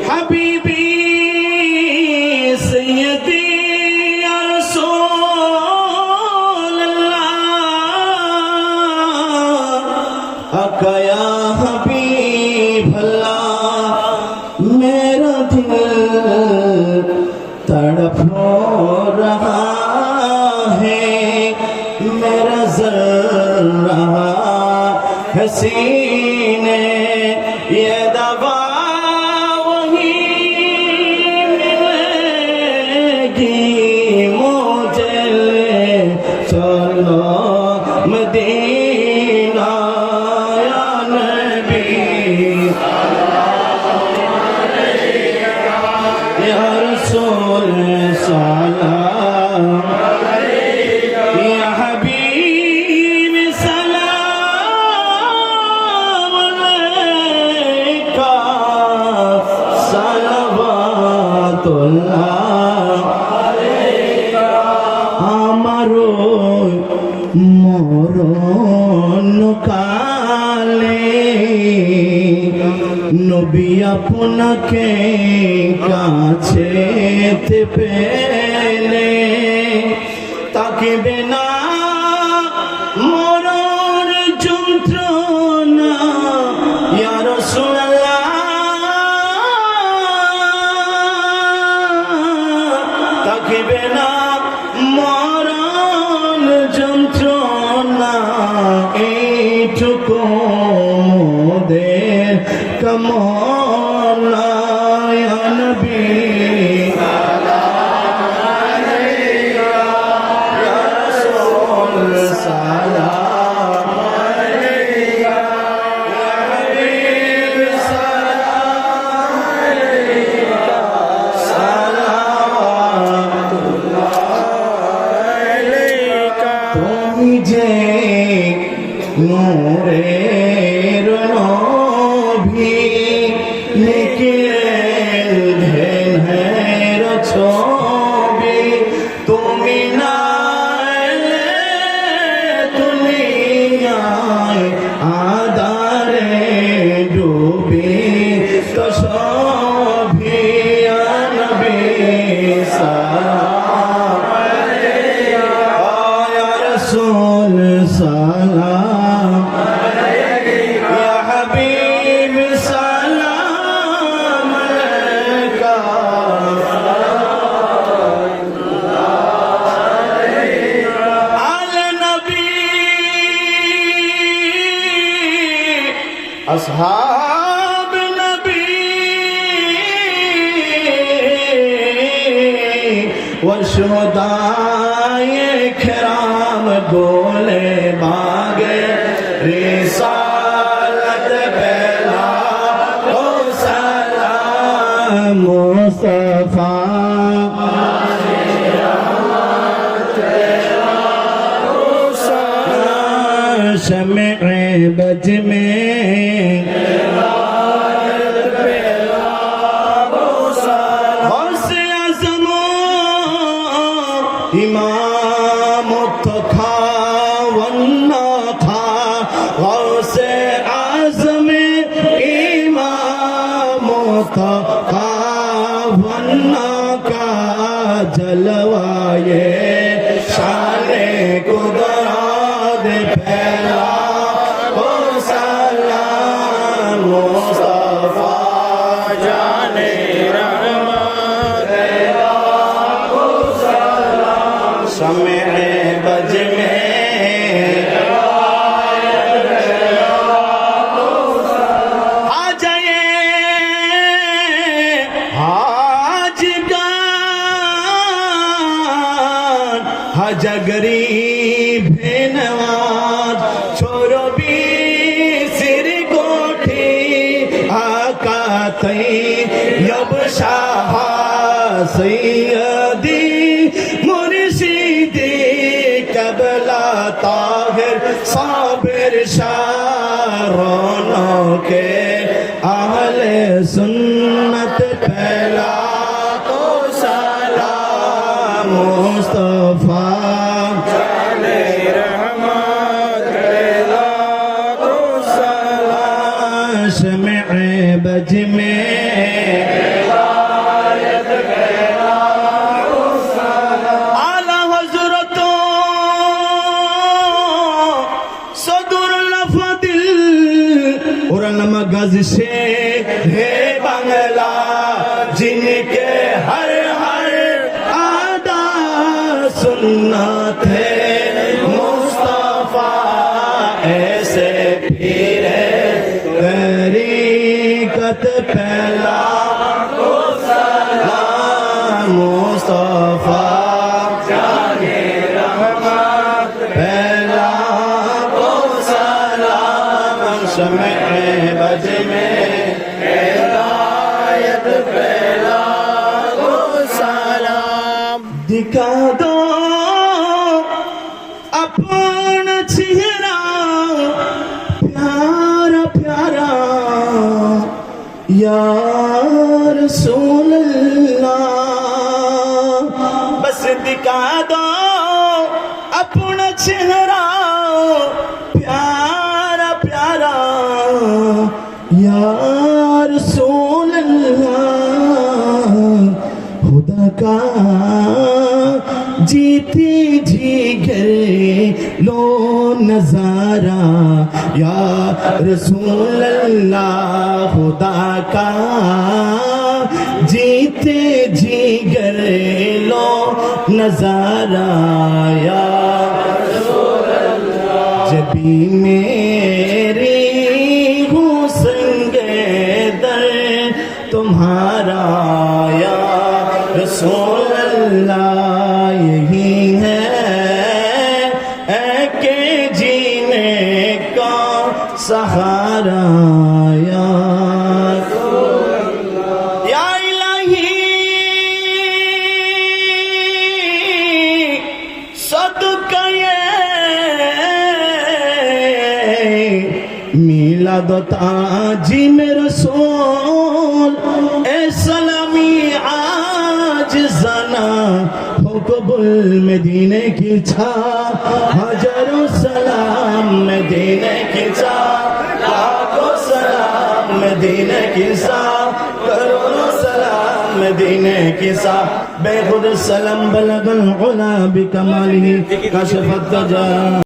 হাবিবি সৈয়দি ইয়া রাসূলুল্লাহ আকা ইয়া হাবিব আল্লাহ মেরা দিল तड़प रहा है मेरा जर्रा हसीने ये दवा वही मिलेगी मुझे चलो मदीना या नबी या रसूल सलाम या हबीब सलाम अलैका सलावतुल्लाह अलैका আমারো মরণ কালে নবী আপনাকে কাছে পেলে তাকিবে না মরণ যন্ত্রণা ইয়া রাসূলুল্লাহ তাকিবে না মরণ যন্ত্রণা এইটুকু মোদের কামনা ইয়া নবী নূরের নবী নিখিল ধ্যানের ছবি তুমি না এলে দুনিয়ায় আধারে ডুবি তো সবই ইয়া নবী সালাম আলাইকা ইয়া রাসূল সালাম أصحاب النبي والشهداء كرام गोले बागे रिसालत बेला ओ सलाम मुस्तफा शमे बज में इमाम तो था वन्ना था गौसे आज़म इमाम तो था वन्ना का जलवाए शाने कुदरत फैला ओ सलाम मुस्तफा जाने समय बज में आ जाए आज गान हजगरी भेनवाज छोरो भी सिर गोठी आका तई यब शाह सैयदी मुर्शिदी कबला ताहिर साबिर शारों के अहले सुन्नत पहला तो सलाम मुस्तफा जाने रहमत पहला तो सलाम शम्अ बज में आला हजरतों सदुर लफदिल उरन मगज से है बांग्ला जिनके हर हर आदा सुन्नत है मुस्तफा ऐसे पीर तरीकत पहला मुस्तफा जाने रहमत पहला को सलाम शम्अ बज में हिदायत पहला को सलाम दिखा दो अपन चेहरा प्यारा प्यारा या रसूल अल्लाह बस दिखा दो अपना चेहरा प्यारा प्यारा या रसूल अल्लाह खुदा का जीते जी गए लो नजारा या रसूल अल्लाह खुदा का जीते जी गए लो नजारा या रसूल अल्लाह जबी मेरी हूँ संगे दर तुम्हारा या रसूल अल्लाह यही है के जीने का सहारा या इलाही सदका ये मिलाद ताजी में रसूल ए सलामी आज जना हो कबुल मदीने की छा हजारों सलाम मदीने की छा लाखों सलाम मदीने की सा करोड़ों सलाम मदीने की सा बेखुद सलाम बलगल उला बिकमालिही कशफत जा